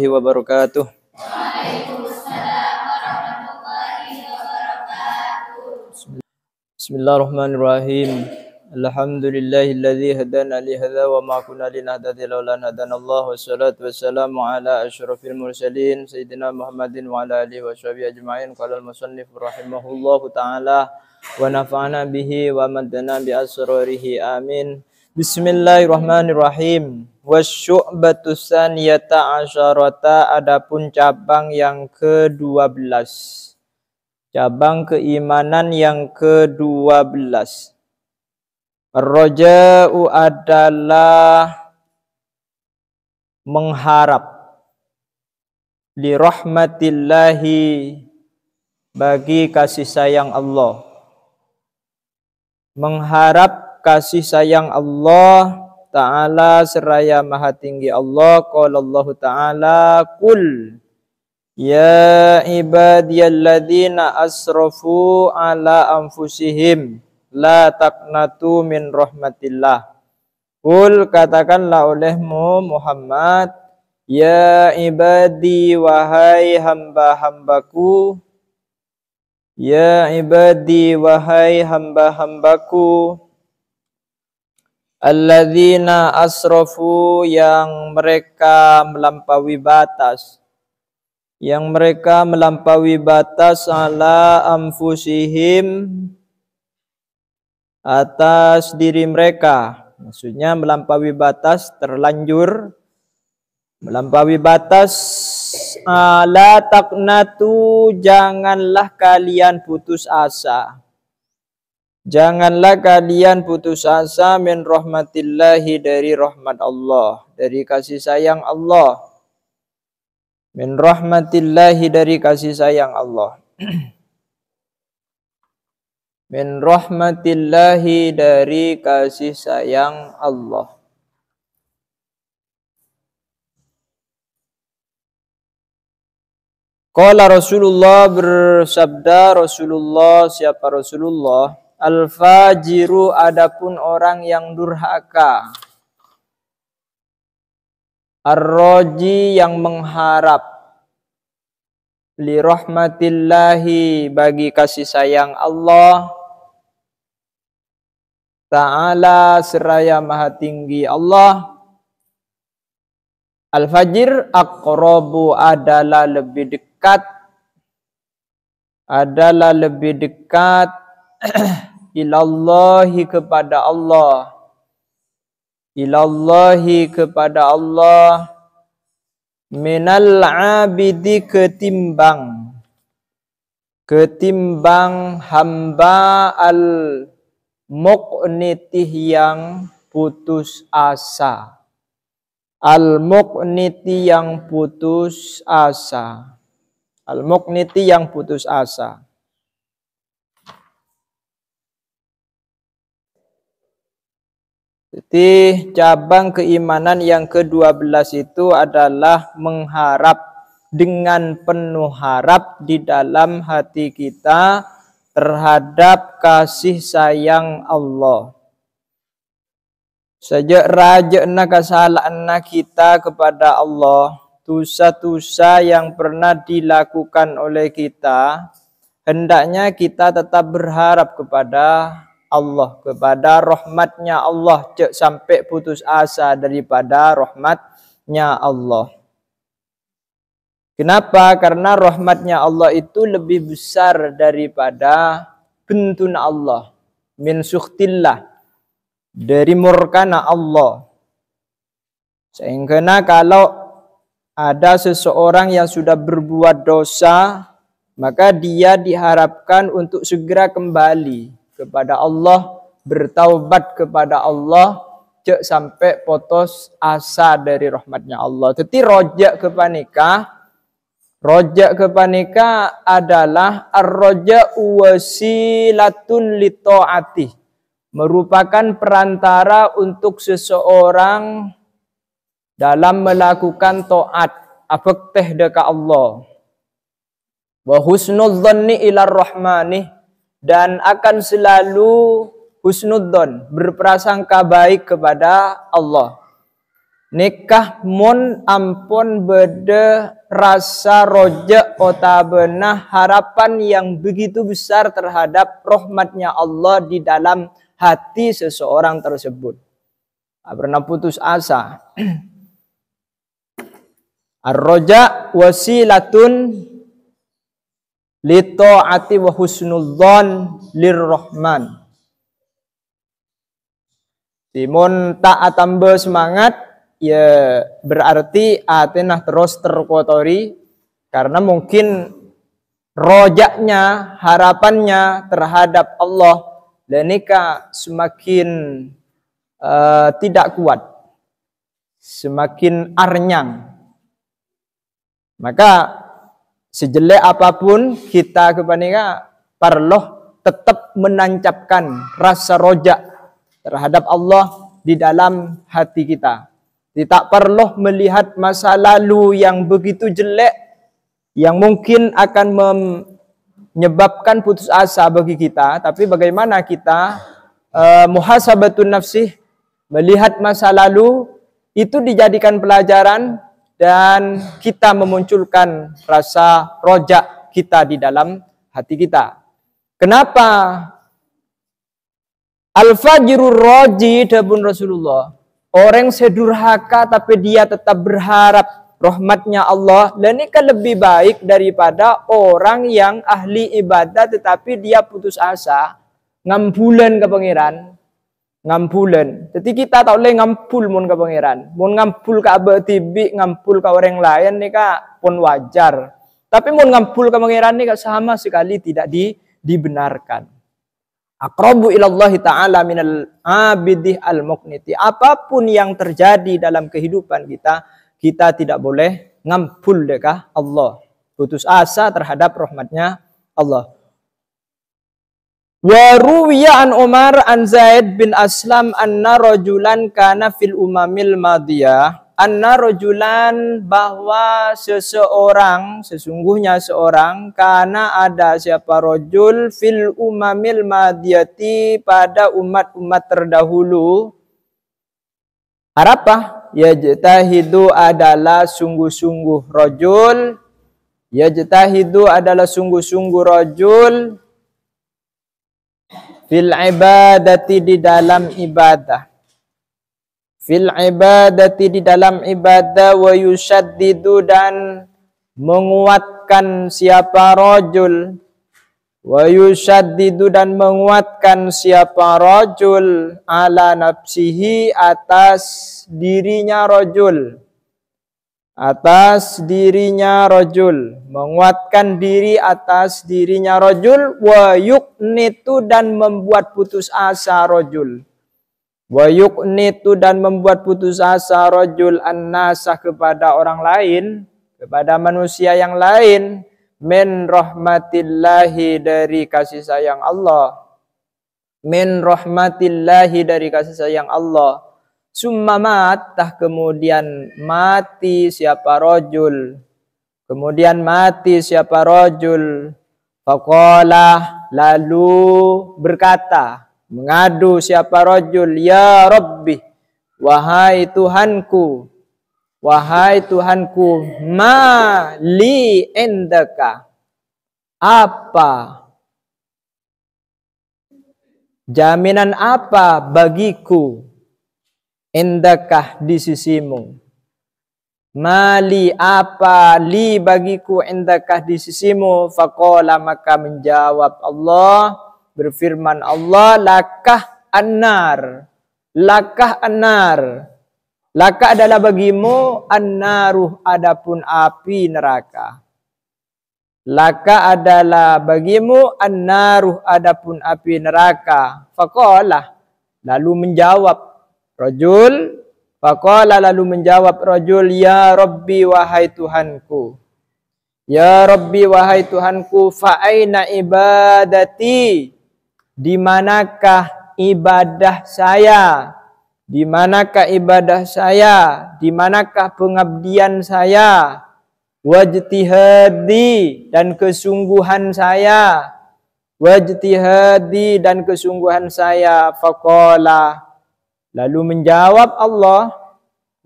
wabarakatuh. Bismillahirrahmanirrahim. Alhamdulillahilladzi hadana li hadza wa ma kunna linahtadiya laula an hadanallahu wassalatu wassalamu ala asyrafil mursalin sayyidina Muhammadin wa ala alihi washabihi ajmain. Qala al-musannif rahimahullahu taala wa nafa'ana bihi wa madana bi asrarihi amin. Bismillahirrahmanirrahim. Wasyu'batu saniyata asyarata, adapun cabang yang ke-12. Cabang keimanan yang ke-12. Ar-raja'u adalah mengharap. Li rahmatillahi, bagi kasih sayang Allah. Mengharap kasih sayang Allah Ta'ala seraya maha tinggi Allah. Qala Allah Ta'ala, Qul ya ibadiyalladzina asrafu ala anfusihim la taqnatu min rahmatillah. Qul, katakanlah olehmu Muhammad, ya ibadi, wahai hamba-hambaku, ya ibadi, wahai hamba-hambaku, alladzina asrafu, yang mereka melampaui batas, yang mereka melampaui batas, ala anfusihim, atas diri mereka. Maksudnya melampaui batas, terlanjur melampaui batas. La taqnatu, janganlah kalian putus asa. Janganlah kalian putus asa min rahmatillahi, dari rahmat Allah, dari kasih sayang Allah. Min rahmatillahi, dari kasih sayang Allah. Min rahmatillahi, dari kasih sayang Allah. Qala Rasulullah, bersabda Rasulullah, siapa Rasulullah? Al-fajiru, adapun orang yang durhaka. Ar-raji, yang mengharap. Li rahmatillahi, bagi kasih sayang Allah Ta'ala seraya maha tinggi Allah. Al-fajir aqrabu, adalah lebih dekat. Adalah lebih dekat ilallahi, kepada Allah. Ilallahi, kepada Allah. Minal abidi, ketimbang hamba al muqnitih, yang putus asa. Al muqniti, yang putus asa. Al muqniti, yang putus asa. Jadi cabang keimanan yang ke-12 itu adalah mengharap, dengan penuh harap di dalam hati kita terhadap kasih sayang Allah. Sejak rajana kesalahan kita kepada Allah, dosa-dosa yang pernah dilakukan oleh kita, hendaknya kita tetap berharap kepada Allah, kepada rahmatnya Allah. Cek sampai putus asa daripada rahmatnya Allah. Kenapa? Karena rahmatnya Allah itu lebih besar daripada bentuna Allah. Min sukhtillah, dari murkana Allah. Sehingga kalau ada seseorang yang sudah berbuat dosa, maka dia diharapkan untuk segera kembali kepada Allah, bertaubat kepada Allah, cek sampai putus asa dari rahmatnya Allah. Jadi rojak kepanika adalah ar-roja wasilatun li ta'ati, merupakan perantara untuk seseorang dalam melakukan taat, afakteh dekat Allah. Wa husnul dhanni ilar rahmani, dan akan selalu husnudzon, berprasangka baik kepada Allah. nikah mun ampun beda rasa roja otabena harapan yang begitu besar terhadap rahmatnya Allah di dalam hati seseorang tersebut. Pernah putus asa. Ar-roja wasilatun li ta'ati wa husnul dzan lirrahman. Timun tak tambah semangat, ya berarti atenah terus terkotori karena mungkin rojaknya, harapannya terhadap Allah lenika semakin tidak kuat, semakin arnyang. Maka sejelek apapun kita kepanika perlu tetap menancapkan rasa rojak terhadap Allah di dalam hati kita. Tidak perlu melihat masa lalu yang begitu jelek yang mungkin akan menyebabkan putus asa bagi kita, tapi bagaimana kita muhasabatun nafsih, melihat masa lalu itu dijadikan pelajaran dan kita memunculkan rasa rojak kita di dalam hati kita. Kenapa? Al-fajirur roji dabun Rasulullah. Orang sedurhaka tapi dia tetap berharap rahmatnya Allah. Dan ini kan lebih baik daripada orang yang ahli ibadah tetapi dia putus asa. Ngampulan ke pangeran. Ngampulan. Jadi kita tak boleh ngampul mun ke pangeran. Mun ngampul ke abah tibi, ngampul ke orang lain ini kan pun wajar. Tapi mun ngampul ke pangeran ini kan sama sekali tidak dibenarkan. Aqrabu ilallahi ta'ala minal abidih al-muqniti. Apapun yang terjadi dalam kehidupan kita, kita tidak boleh ngampul dekah Allah. Putus asa terhadap rahmatnya Allah. Wa ruwiya an Umar an Zaid bin Aslam anna rajulan kana fil umamil madiyah. Anna rajulan bahwa seseorang, sesungguhnya seorang, karena ada siapa rojul fil umamil madiyati pada umat-umat terdahulu. Apa? Yajtahidu adalah sungguh-sungguh rojul. Yajtahidu adalah sungguh-sungguh rojul fil ibadati di dalam ibadah. Fil ibadati di dalam ibadah wa yushaddidu dan menguatkan siapa rajul wa yushaddidu dan menguatkan siapa rajul ala nafsihi atas dirinya rajul menguatkan diri atas dirinya rajul wa yuqnitu dan membuat putus asa rajul. Wa yuqnitu dan membuat putus asa rajul an-nasah kepada orang lain, kepada manusia yang lain, min rahmatillahi dari kasih sayang Allah. Min rahmatillahi dari kasih sayang Allah. Summa matah kemudian mati siapa rajul. Kemudian mati siapa rajul. Faqala lalu berkata, mengadu siapa rajul, ya Rabbi, wahai Tuhanku, ma li indaka, apa, jaminan apa bagiku, indaka di sisimu, mali apa li bagiku indaka di sisimu. Faqala maka menjawab Allah, berfirman Allah, lakah annar. Lakah annar. Laka adalah bagimu, annaruh adapun api neraka. Laka adalah bagimu, annaruh adapun api neraka. Faqala lalu menjawab rajul. Faqala lalu menjawab rajul, ya Rabbi wahai Tuhanku. Ya Rabbi wahai Tuhanku, fa aina ibadati? Di manakah ibadah saya? Di manakah ibadah saya? Di manakah pengabdian saya? Wajtihadi dan kesungguhan saya. Wajtihadi dan kesungguhan saya. Faqala lalu menjawab Allah.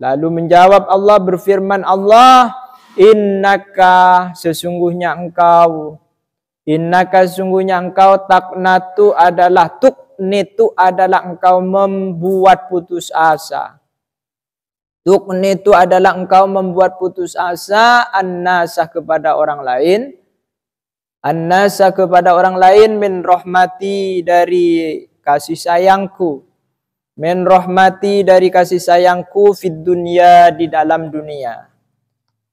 Lalu menjawab Allah, berfirman Allah, innaka sesungguhnya engkau taknatu adalah tuknitu adalah engkau membuat putus asa. Tuknitu adalah engkau membuat putus asa an-nasa kepada orang lain. An-nasa kepada orang lain min rahmati dari kasih sayangku. Min rahmati dari kasih sayangku fid dunya di dalam dunia.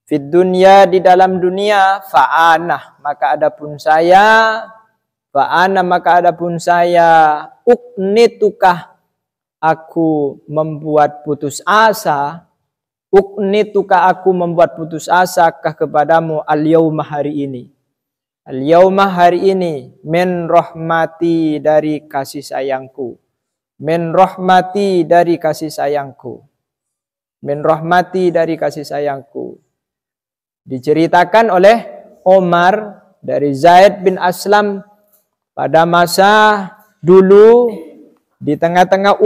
Fid dunya di dalam dunia fa'ana maka adapun saya uknitukah aku membuat putus asa kah kepadamu al-yauma hari ini. Al-yauma hari ini min rahmati dari kasih sayangku. Min rahmati dari kasih sayangku. Min rahmati dari kasih sayangku. Diceritakan oleh Omar dari Zaid bin Aslam pada masa dulu di tengah-tengah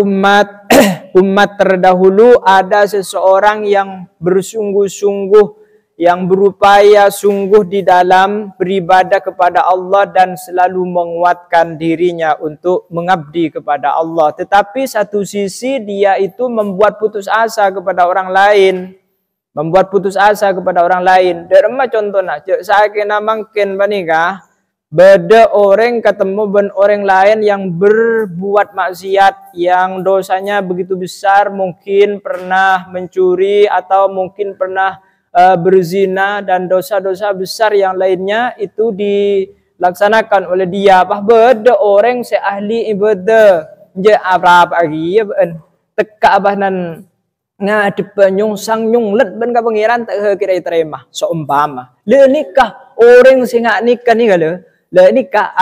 umat terdahulu ada seseorang yang bersungguh-sungguh, yang berupaya sungguh di dalam beribadah kepada Allah dan selalu menguatkan dirinya untuk mengabdi kepada Allah. Tetapi satu sisi dia itu membuat putus asa kepada orang lain. Derma contohnya, saya kena mungkin banikah, beda orang ketemu ben orang lain yang berbuat maksiat, yang dosanya begitu besar, mungkin pernah mencuri atau mungkin pernah berzina dan dosa-dosa besar yang lainnya itu dilaksanakan oleh dia. Beda orang seahli ibadah je apa lagi ya ben teka abahnan ngadep nyungsang nyunglet ben ka pangeran tak kira terima seumpama le nikah orang sing nikah ni kalau le nikah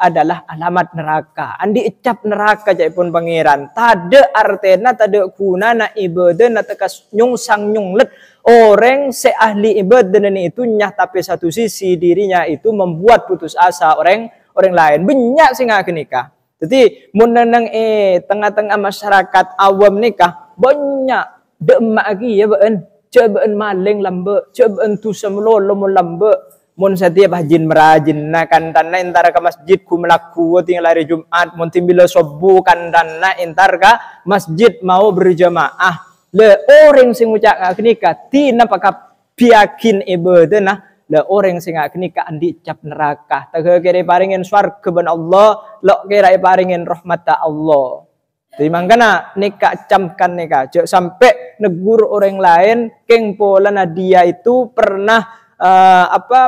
adalah alamat neraka. Andi icap neraka jai pun pangeran. Tade artena tade guna na ibadah na tekas nyungsang nyunglet. Orang seahli ibadah itu nyah tapi satu sisi dirinya itu membuat putus asa orang lain. Banyak sing nikah. Jadi mun neneng tengah-tengah masyarakat awam nikah banyak demak lagi ya beun. Cebeen maling lambe, cebeen tu semlolo mun lambe. Mun setiap hajin merajin na kandana intar ke masjid ku melaku tinggal hari Jumat mun timbila subuh kandana intar ke masjid mau berjamaah le orang sing ucap nikah tina pakap piakin ibadah nah le orang sing nikah andi cap neraka tak kira paringin swarga ben Allah lo kira paringin rahmat Allah. Jadi mangkana nikah camkan nikah sampai negur orang lain keng pola dia itu pernah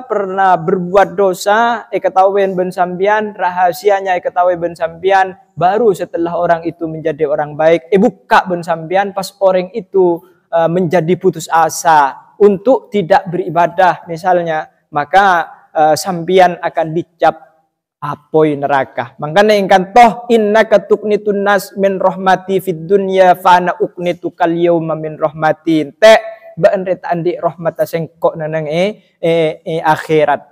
pernah berbuat dosa ketahuan ben sambian, rahasianya ketahuan ben sambian, baru setelah orang itu menjadi orang baik buka ben sambian pas orang itu menjadi putus asa untuk tidak beribadah misalnya, maka sambian akan dicap apoi neraka. Makanya ingkan toh innaka tuqnitun nas min rahmati fid dunya fa ana uqnitu kal yauma min rahmatin ba'enret andi rahmat sengkok nanang akhirat.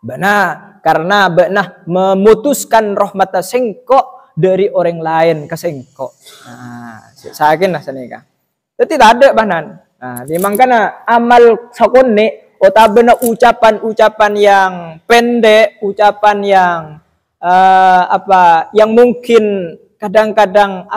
Bana karena benah memutuskan rahmat sengkok dari orang lain ke sengkok. Nah, sakin lah sanika. Tapi tidak ada bahnan. Nah, dimangkana amal sakone otabena ucapan-ucapan yang pendek, ucapan yang yang mungkin kadang-kadang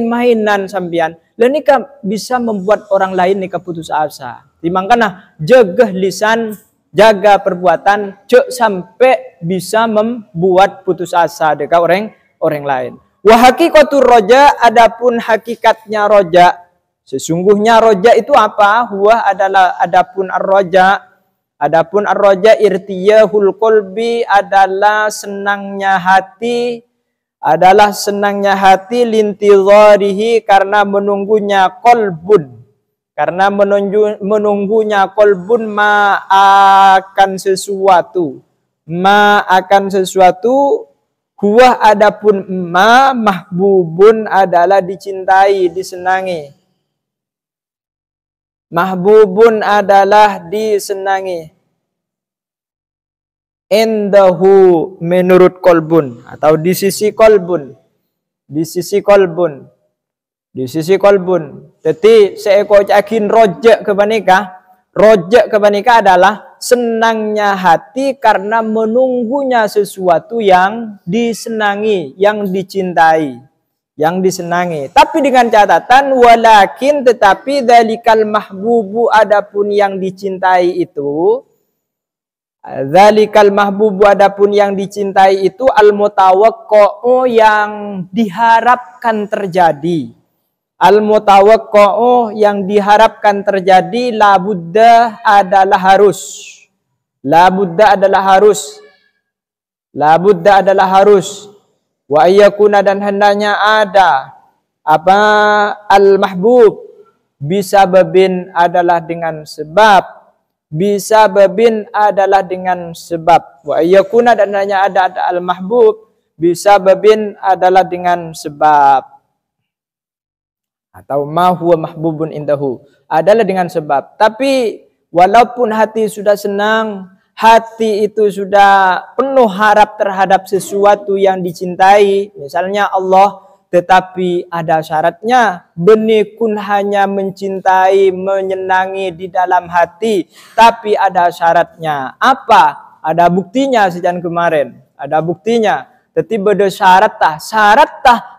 mainan sambian. Dan nikah bisa membuat orang lain nikah putus asa. Dimangkana jaga lisan, jaga perbuatan, sampai bisa membuat putus asa dekat orang lain. Wa haqiqatur roja, adapun hakikatnya roja. Sesungguhnya roja itu apa? Huwa adalah adapun ar-roja. Adapun ar-roja irtiyahul qalbi adalah senangnya hati. Adalah senangnya hati lintidharihi karena menunggunya kolbun. Karena menunggunya kolbun ma akan sesuatu. Ma akan sesuatu. Huwa adapun ma mahbubun adalah dicintai, disenangi. Mahbubun adalah disenangi. Indahu menurut kolbun atau di sisi kolbun, di sisi kolbun, Di sisi kolbun. Jadi seeko cakin rojek kebanika. Rojek kebanika adalah senangnya hati karena menunggunya sesuatu yang disenangi, yang dicintai, yang disenangi. Tapi dengan catatan walakin, tetapi dzalikal mahbubu, adapun yang dicintai itu, dzalikal mahbubu, adapun yang dicintai itu, al mutawaqqa'u, yang diharapkan terjadi. Al-mutawaqqa'u, yang diharapkan terjadi, la budda, adalah harus. La budda adalah harus. La budda adalah harus. Wa ayyakuna, dan hendaknya ada apa al-mahbub, bisa babin adalah dengan sebab. Bisa babin adalah dengan sebab. Wa ayyakuna, dan hendaknya ada al-mahbub, bisa babin adalah dengan sebab. Atau ma huwa mahbubun indahu, adalah dengan sebab. Tapi walaupun hati sudah senang, hati itu sudah penuh harap terhadap sesuatu yang dicintai, misalnya Allah, tetapi ada syaratnya. Benikun hanya mencintai, menyenangi di dalam hati, tapi ada syaratnya. Apa? Ada buktinya sejak kemarin. Ada buktinya. Tapi beda syarat tah.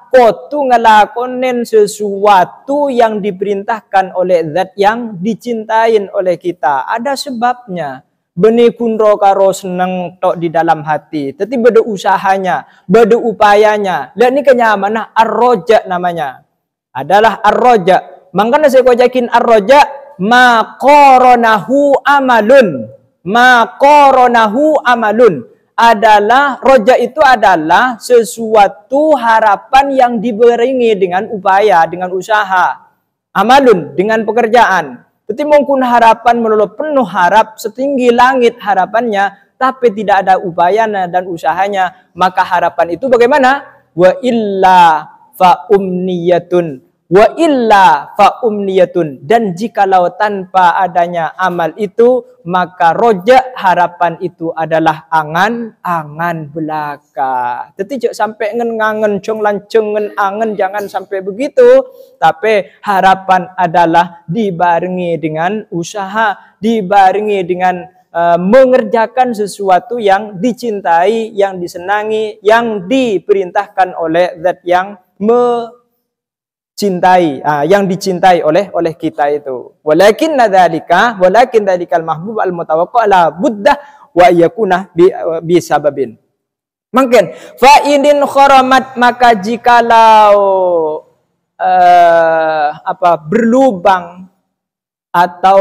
Kotu ngelakonin sesuatu yang diperintahkan oleh zat yang dicintain oleh kita. Ada sebabnya. Benikun karo seneng tok di dalam hati. Tapi beda usahanya, beda upayanya. Lihat ini kenyamanan ar-roja namanya. Adalah ar-roja. Makanya saya kojakin ar-roja, ma qoronahu amalun. Ma qoronahu amalun. Adalah roja, itu adalah sesuatu harapan yang diberingi dengan upaya, dengan usaha. Amalun, dengan pekerjaan. Jadi mungkin harapan melulu penuh harap setinggi langit harapannya, tapi tidak ada upayanya dan usahanya, maka harapan itu bagaimana? Wa illa fa umniyatun. Wa illa fa umniyatun, dan jikalau tanpa adanya amal itu, maka roja, harapan itu adalah angan-angan belaka. Jadi sampai ngangen cong lancengen angen, jangan sampai begitu. Tapi harapan adalah dibarengi dengan usaha, dibarengi dengan mengerjakan sesuatu yang dicintai, yang disenangi, yang diperintahkan oleh zat yang cintai, yang dicintai oleh kita itu. Walakin dalikal mahbub al mutawaqqa la buddah wa yakuna bi sababin. Mungkin fa idin kharamat, maka jikalau berlubang atau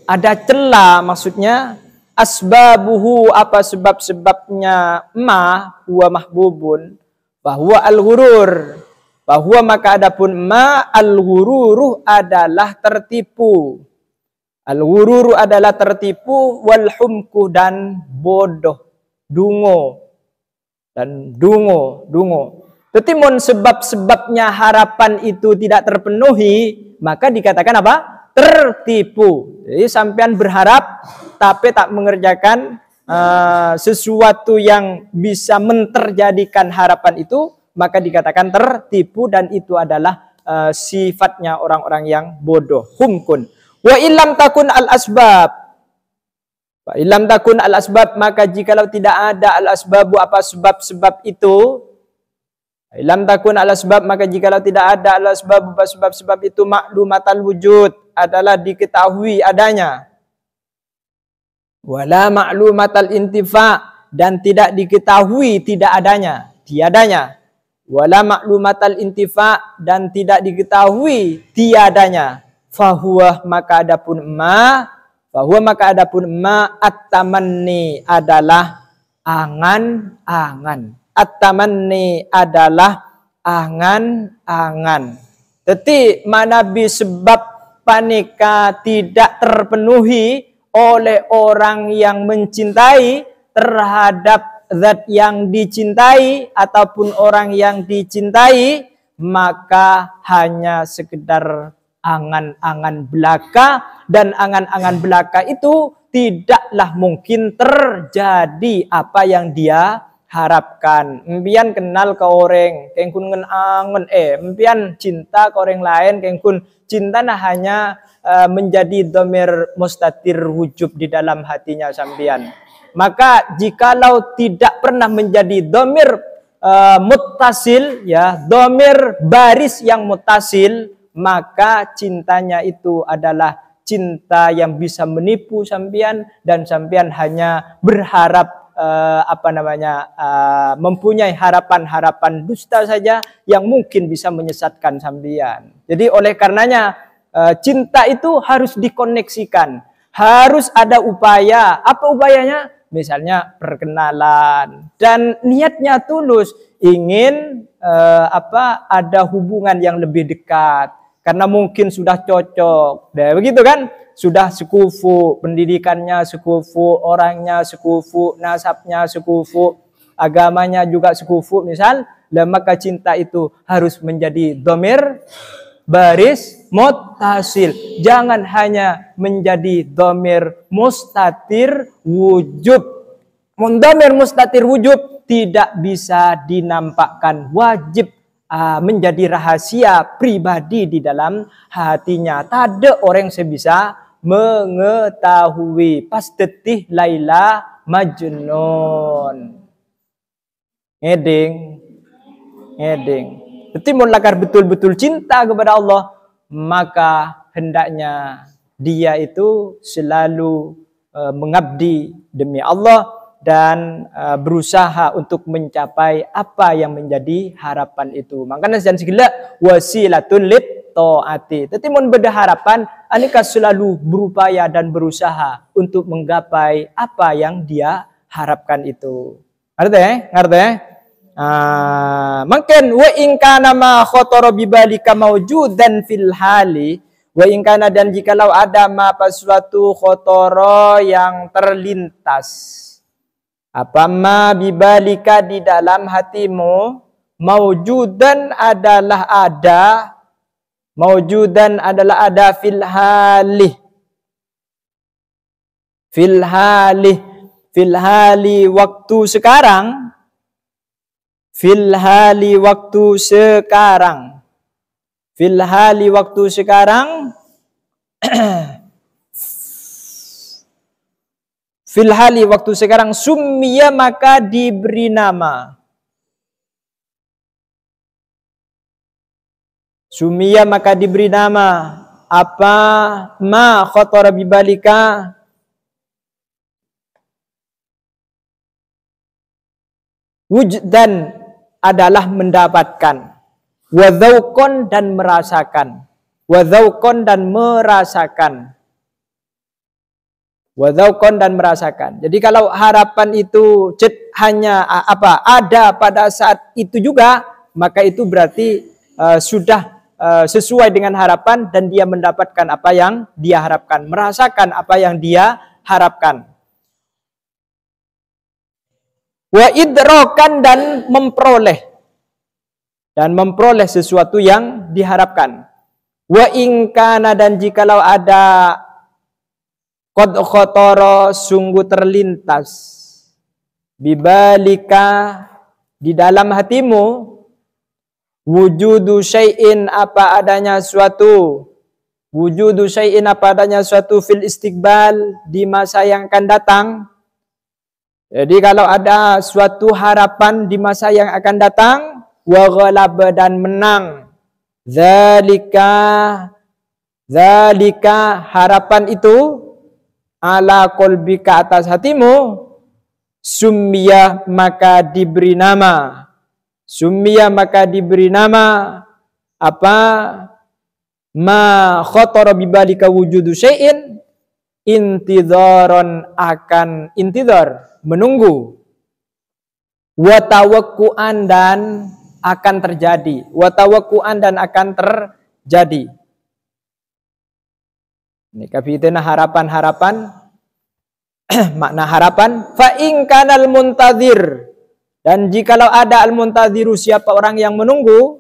ada celah, maksudnya asbabuhu, apa sebab-sebabnya, ma huwa mahbubun, bahwa al-ghurur, bahwa maka adapun ma al-ghururuh adalah tertipu. Al-ghururu adalah tertipu, wal humku, dan bodoh, dungo. Jadi mon sebab-sebabnya harapan itu tidak terpenuhi, maka dikatakan apa? Tertipu. Jadi sampean berharap tapi tak mengerjakan sesuatu yang bisa menterjadikan harapan itu, maka dikatakan tertipu, dan itu adalah sifatnya orang-orang yang bodoh. Humkun. Wa illam takun al-asbab. Wa illam takun al-asbab, maka jikalau tidak ada al-asbabu, apa sebab-sebab itu. Illam takun al-asbab, maka jikalau tidak ada al-asbab, apa sebab-sebab itu, maklumatal wujud, adalah diketahui adanya. Wala maklumatal intifa, dan tidak diketahui tidak adanya, tiadanya. Wala maklumatal intifa, dan tidak diketahui tiadanya. Fahuwa, maka adapun ma at-tamanni, adalah angan-angan. At-tamanni adalah angan-angan. Jadi mana sebab panika tidak terpenuhi oleh orang yang mencintai terhadap zat yang dicintai ataupun orang yang dicintai, maka hanya sekedar angan-angan belaka, dan angan-angan belaka itu tidaklah mungkin terjadi apa yang dia harapkan. Empian kenal ke orang, kengkun ngen angen empian cinta ke orang lain, kengkun cinta nah hanya menjadi domir mustatir wujub di dalam hatinya sampian. Maka jikalau tidak pernah menjadi domir muttasil, ya, domir baris yang muttasil, maka cintanya itu adalah cinta yang bisa menipu sampian, dan sampian hanya berharap mempunyai harapan-harapan dusta saja yang mungkin bisa menyesatkan sampian. Jadi oleh karenanya cinta itu harus dikoneksikan, harus ada upaya. Apa upayanya? Misalnya perkenalan dan niatnya tulus, ingin ada hubungan yang lebih dekat. Karena mungkin sudah cocok, begitu kan? Sudah sekufu, pendidikannya sekufu, orangnya sekufu, nasabnya sekufu, agamanya juga sekufu misal, maka cinta itu harus menjadi domir baris muttasil. Jangan hanya menjadi domir mustatir wujub. Domir mustatir wujub tidak bisa dinampakkan, wajib menjadi rahasia pribadi di dalam hatinya. Tak ada orang yang bisa mengetahui. Pas detih Laila Majnun. Ngeding. Jadi mau lakar betul-betul cinta kepada Allah, maka hendaknya dia itu selalu mengabdi demi Allah dan berusaha untuk mencapai apa yang menjadi harapan itu. Makanya dan segala wasilatun lit taati. Tapi mun beda harapan, anika selalu berupaya dan berusaha untuk menggapai apa yang dia harapkan itu. Ngerti? Mungkin wa in kana ma khatara bi balika maujudan fil hali, wa in kana, dan jikalau ada ma suatu khatara yang terlintas, apa ma bibalika di dalam hatimu, maujudan adalah ada, maujudan adalah ada fil hali waktu sekarang, fil hali waktu sekarang, fil hali waktu sekarang, fil hali waktu sekarang, summiya maka diberi nama, summiya maka diberi nama apa ma khatara bibalika, wujdan adalah mendapatkan, wadzaukon dan merasakan, wadzaukon dan merasakan, wadzaukon dan merasakan. Jadi kalau harapan itu hanya ada pada saat itu juga, maka itu berarti sudah sesuai dengan harapan dan dia mendapatkan apa yang dia harapkan, merasakan apa yang dia harapkan. Wa idrokan dan memperoleh sesuatu yang diharapkan. Wa ingkana, dan jikalau ada qad khotoro sungguh terlintas, bibalika di dalam hatimu, wujudu syai'in apa adanya suatu, wujudu syai'in apa adanya suatu fil istiqbal di masa yang akan datang. Jadi kalau ada suatu harapan di masa yang akan datang, wa ghalaba dan menang, zalika harapan itu, ala qalbika atas hatimu, summiya maka diberi nama, summiya maka diberi nama apa ma khatara bibalika wujudu syai'in, intidharon akan intidhar menunggu, wa tawakkuan dan akan terjadi, wa tawakkuan dan akan terjadi. Ini kapitena harapan-harapan makna harapan. Fa in kanal muntazir, dan jikalau ada al muntaziru siapa orang yang menunggu,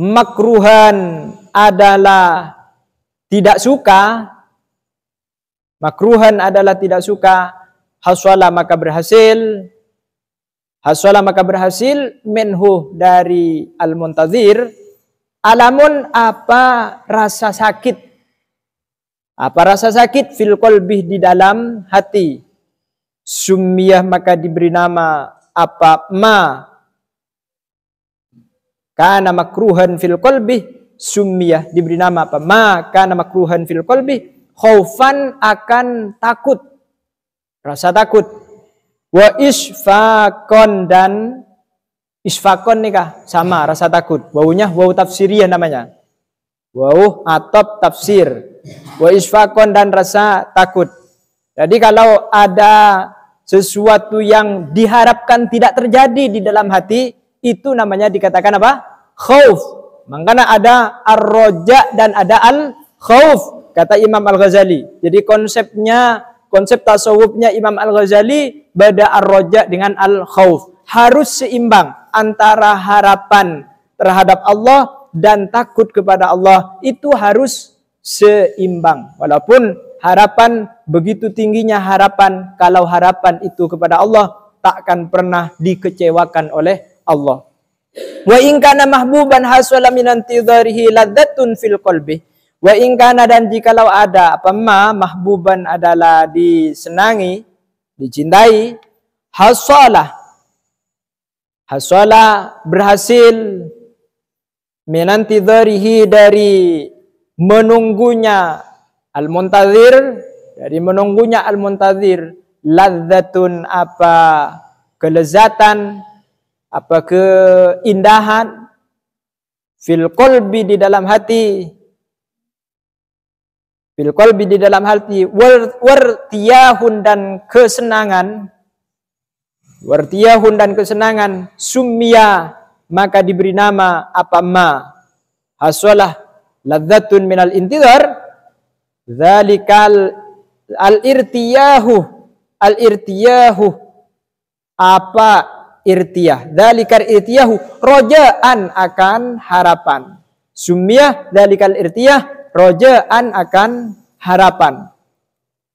makruhan adalah tidak suka, makruhan adalah tidak suka, haswala maka berhasil, Hasala maka berhasil minhu dari al-muntazir alamun apa rasa sakit. Apa rasa sakit fil qalbi di dalam hati. Summiyah maka diberi nama apa ma kana makruhan fil qalbi. Summiyah diberi nama apa ma kana makruhan fil qalbi khaufan akan takut. Rasa takut. Wa isfakon dan isfakon nih kah? Sama rasa takut. Wawunya wawu tafsiriyah namanya. Wawu atop tafsir. Wa isfakon dan rasa takut. Jadi kalau ada sesuatu yang diharapkan tidak terjadi di dalam hati, itu namanya dikatakan apa? Khauf. Makanya ada ar-roja dan ada al-khauf, kata Imam Al-Ghazali. Jadi konsep tasawufnya Imam Al-Ghazali beda ar-roja dengan al-khauf. Harus seimbang antara harapan terhadap Allah dan takut kepada Allah. Itu harus seimbang. Walaupun harapan begitu tingginya harapan, kalau harapan itu kepada Allah takkan pernah dikecewakan oleh Allah. Wa in kana mahbuban hasala min intidharihi ladzatun fil qalbi. Wa in kana dan jikalau ada apa mahbuban adalah disenangi, dicintai, hasala berhasil min intidharihi dari menunggunya al-muntazir, dari menunggunya al-muntazir, ladzatun apa kelezatan, apa keindahan, fil qalbi di dalam hati, fil qalbi di dalam hati, wartiyahun dan kesenangan, wartiyahun dan kesenangan, summiya maka diberi nama apa ma haswalah ladzatun minal intidhar, zalikal al-irtiyahu apa irtiyah, zalikal irtiyahu rojaan akan harapan. Summiyah zalikal irtiyah rojaan akan harapan.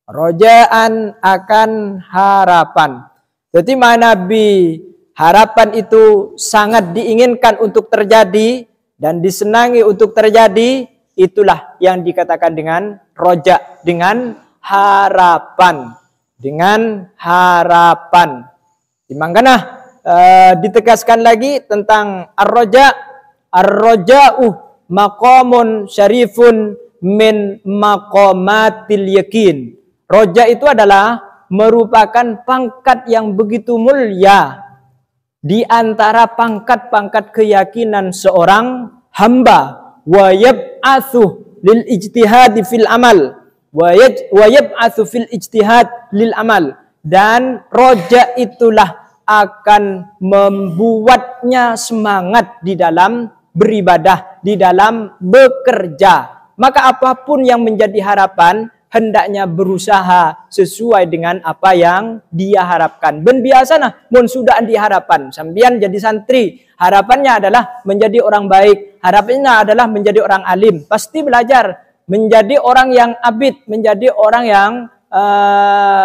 Rojaan akan harapan. Jadi mana Nabi harapan itu sangat diinginkan untuk terjadi dan disenangi untuk terjadi, itulah yang dikatakan dengan roja, dengan harapan, dengan harapan. Dimana ditegaskan lagi tentang ar-roja, ar-roja'u maqamun syarifun min maqamatil yakin. Roja itu adalah merupakan pangkat yang begitu mulia di antara pangkat-pangkat keyakinan seorang hamba. Wa yab'atsu lil ijtihad fil amal, wa yab'atsu fil ijtihad lil amal, dan roja itulah akan membuatnya semangat di dalam beribadah, di dalam bekerja. Maka apapun yang menjadi harapan, hendaknya berusaha sesuai dengan apa yang dia harapkan. Ben biasa nah, mun sudah diharapan, sambian jadi santri, harapannya adalah menjadi orang baik, harapannya adalah menjadi orang alim. Pasti belajar menjadi orang yang abid, menjadi orang yang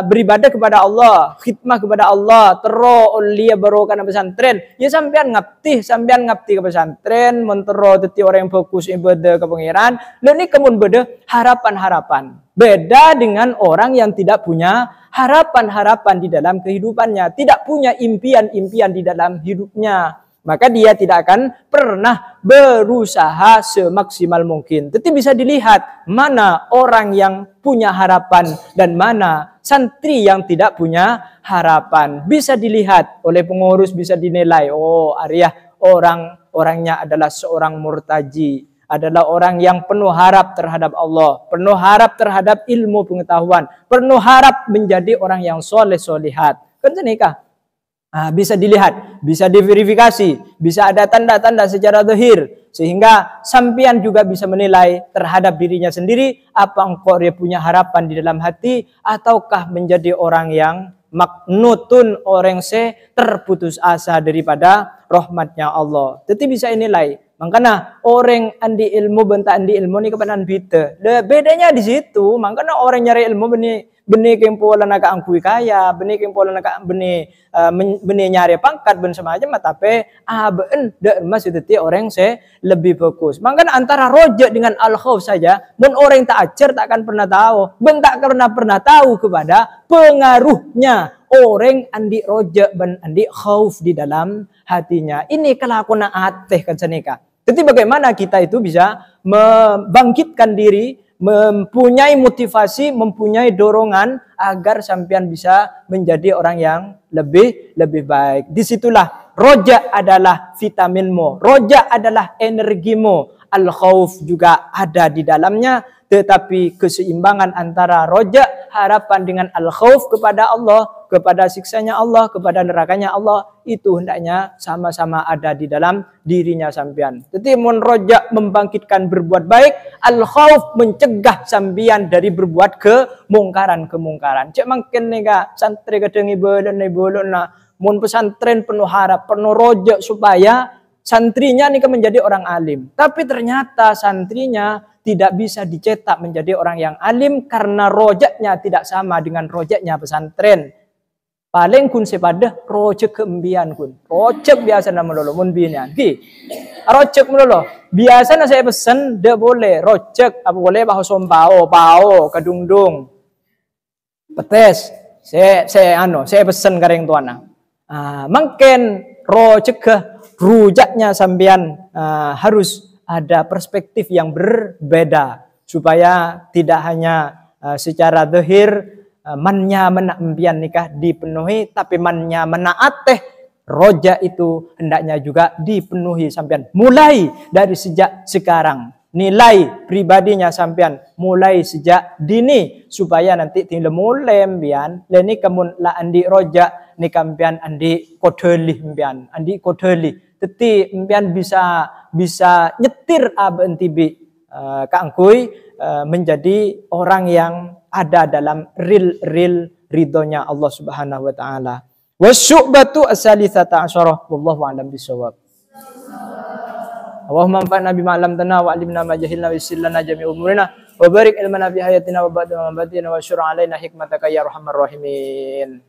beribadah kepada Allah, khidmah kepada Allah, tero ulia barokan pesantren. Ya sampean ngapti ke pesantren, mentero teti orang yang fokus ibadah ke pangeran. Lalu ini kemun beda harapan-harapan. Beda dengan orang yang tidak punya harapan-harapan di dalam kehidupannya, tidak punya impian-impian di dalam hidupnya. Maka dia tidak akan pernah berusaha semaksimal mungkin. Tetapi bisa dilihat mana orang yang punya harapan dan mana santri yang tidak punya harapan. Bisa dilihat oleh pengurus, bisa dinilai. Oh, Arya orangnya adalah seorang murtaji, adalah orang yang penuh harap terhadap Allah, penuh harap terhadap ilmu pengetahuan, penuh harap menjadi orang yang soleh-solihat. Kan nikah. Bisa dilihat, bisa diverifikasi, bisa ada tanda-tanda secara zahir, sehingga sampean juga bisa menilai terhadap dirinya sendiri, apa engkau dia punya harapan di dalam hati, ataukah menjadi orang yang maknutun, orang terputus asa daripada rahmatnya Allah. Jadi bisa nilai Makanya orang andi ilmu bentak andi ilmu ni kepanan bita. Bedanya di situ. Makanya orang nyari ilmu benih kempolan agak angkui kaya, benih kempolan agak benih nyari pangkat ben semacam tapi ben dak maksud itu orang lebih fokus. Makanya antara rojak dengan al khauf saja, ben orang tak ajar tak akan pernah tahu, ben tak pernah tahu kepada pengaruhnya orang andi rojak ben andi khauf di dalam hatinya. Ini kelakuan ateh kan senika. Jadi bagaimana kita itu bisa membangkitkan diri, mempunyai motivasi, mempunyai dorongan agar sampean bisa menjadi orang yang lebih baik. Disitulah roja adalah vitaminmu, roja adalah energimu, al khauf juga ada di dalamnya. Tetapi keseimbangan antara roja, harapan dengan al khauf kepada Allah, kepada siksanya Allah, kepada nerakanya Allah, itu hendaknya sama-sama ada di dalam dirinya sampean. Jadi mun roja membangkitkan berbuat baik, al khauf mencegah sampean dari berbuat kemungkaran. Cek makin nega santri kadang ibulun mun pesantren penuh harap, penuh roja supaya santrinya nih menjadi orang alim. Tapi ternyata santrinya tidak bisa dicetak menjadi orang yang alim karena rojaknya tidak sama dengan rojaknya pesantren. Paling kun sepada rojak keembian kun. Rojak biasa nama lolo mun binian. Rojak melolo. Biasa saya pesan dah boleh rojak apa boleh bahu sompao, pao, kadungdung. Petes. Saya pesan kareng tuana. Mungkin rojak ke rujaknya sambian harus ada perspektif yang berbeda supaya tidak hanya secara zahir mannya menambian nikah dipenuhi, tapi mannya menaateh roja itu hendaknya juga dipenuhi sampean mulai dari sejak sekarang. Nilai pribadinya sampean mulai sejak dini supaya nanti tinggal mulai mbian leni kemun la andi roja ni kampian andi kodeli mbian andi kodeli teti mbian bisa nyetir abentibi kaangkui menjadi orang yang ada dalam real ridhonya Allah Subhanahu wa taala. Wasyu'batu as-salisata asyarah wallahu a'lam bissawab. Allahumma anfa'na bima 'allamtana wa 'allimna ma jahilna wa yassir lana jami'a umurina wa barik ilmana fi hayatina wa ba'da mamatina wa syur 'alaina hikmataka ya arhamar rahimin.